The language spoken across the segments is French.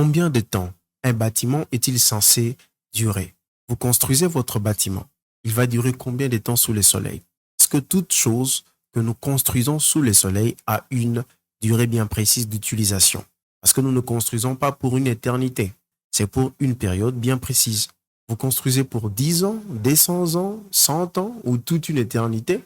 Combien de temps un bâtiment est-il censé durer? Vous construisez votre bâtiment. Il va durer combien de temps sous le soleil? Est-ce que toute chose que nous construisons sous le soleil a une durée bien précise d'utilisation? Parce que nous ne construisons pas pour une éternité. C'est pour une période bien précise. Vous construisez pour 10 ans, 200 ans, 100 ans ou toute une éternité?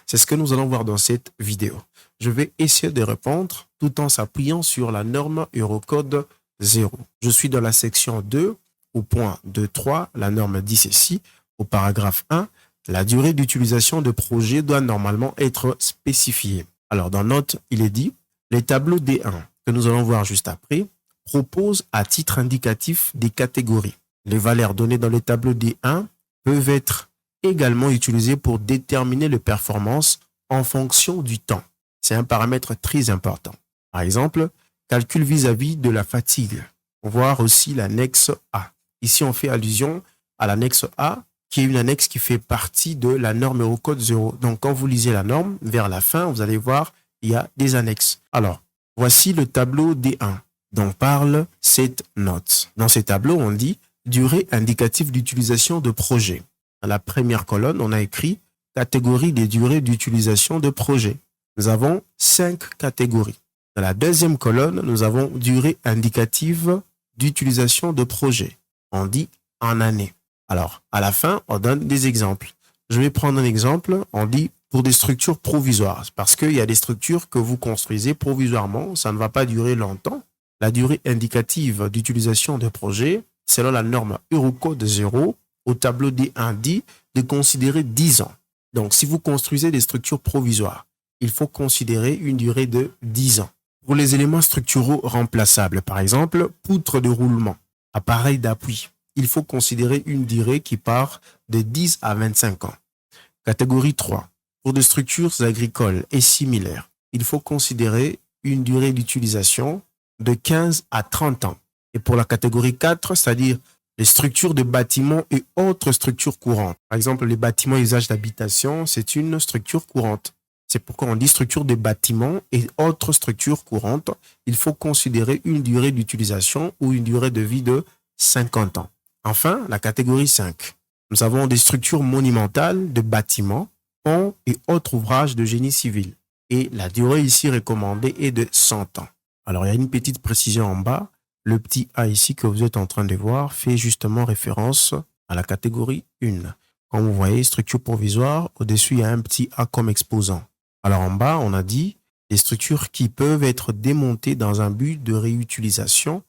C'est ce que nous allons voir dans cette vidéo. Je vais essayer de répondre tout en s'appuyant sur la norme Eurocode 0. Je suis dans la section 2, au point 2.3, la norme dit ceci, au paragraphe 1, la durée d'utilisation de projet doit normalement être spécifiée. Alors dans note, il est dit, les tableaux D1, que nous allons voir juste après, proposent à titre indicatif des catégories. Les valeurs données dans le tableau D1 peuvent être également utilisées pour déterminer les performances en fonction du temps. C'est un paramètre très important. Par exemple, calcul vis-à-vis de la fatigue. Voir aussi l'annexe A. Ici, on fait allusion à l'annexe A, qui est une annexe qui fait partie de la norme Eurocode 0. Donc, quand vous lisez la norme, vers la fin, vous allez voir, il y a des annexes. Alors, voici le tableau D1 dont parle cette note. Dans ces tableaux, on dit durée indicative d'utilisation de projet. Dans la première colonne, on a écrit catégorie des durées d'utilisation de projet. Nous avons 5 catégories. Dans la deuxième colonne, nous avons durée indicative d'utilisation de projet. On dit en année. Alors, à la fin, on donne des exemples. Je vais prendre un exemple. On dit pour des structures provisoires. Parce qu'il y a des structures que vous construisez provisoirement. Ça ne va pas durer longtemps. La durée indicative d'utilisation de projet, selon la norme Eurocode 0, au tableau D1 dit de considérer 10 ans. Donc, si vous construisez des structures provisoires, il faut considérer une durée de 10 ans. Pour les éléments structuraux remplaçables, par exemple, poutre de roulement, appareil d'appui, il faut considérer une durée qui part de 10 à 25 ans. Catégorie 3. Pour des structures agricoles et similaires, il faut considérer une durée d'utilisation de 15 à 30 ans. Et pour la catégorie 4, c'est-à-dire les structures de bâtiments et autres structures courantes. Par exemple, les bâtiments à usage d'habitation, c'est une structure courante. C'est pourquoi on dit structure de bâtiments et autres structures courantes. Il faut considérer une durée d'utilisation ou une durée de vie de 50 ans. Enfin, la catégorie 5. Nous avons des structures monumentales de bâtiments, ponts et autres ouvrages de génie civil. Et la durée ici recommandée est de 100 ans. Alors, il y a une petite précision en bas. Le petit A ici que vous êtes en train de voir fait justement référence à la catégorie 1. Comme vous voyez, structure provisoire, au-dessus, il y a un petit A comme exposant. Alors en bas, on a dit des structures qui peuvent être démontées dans un but de réutilisation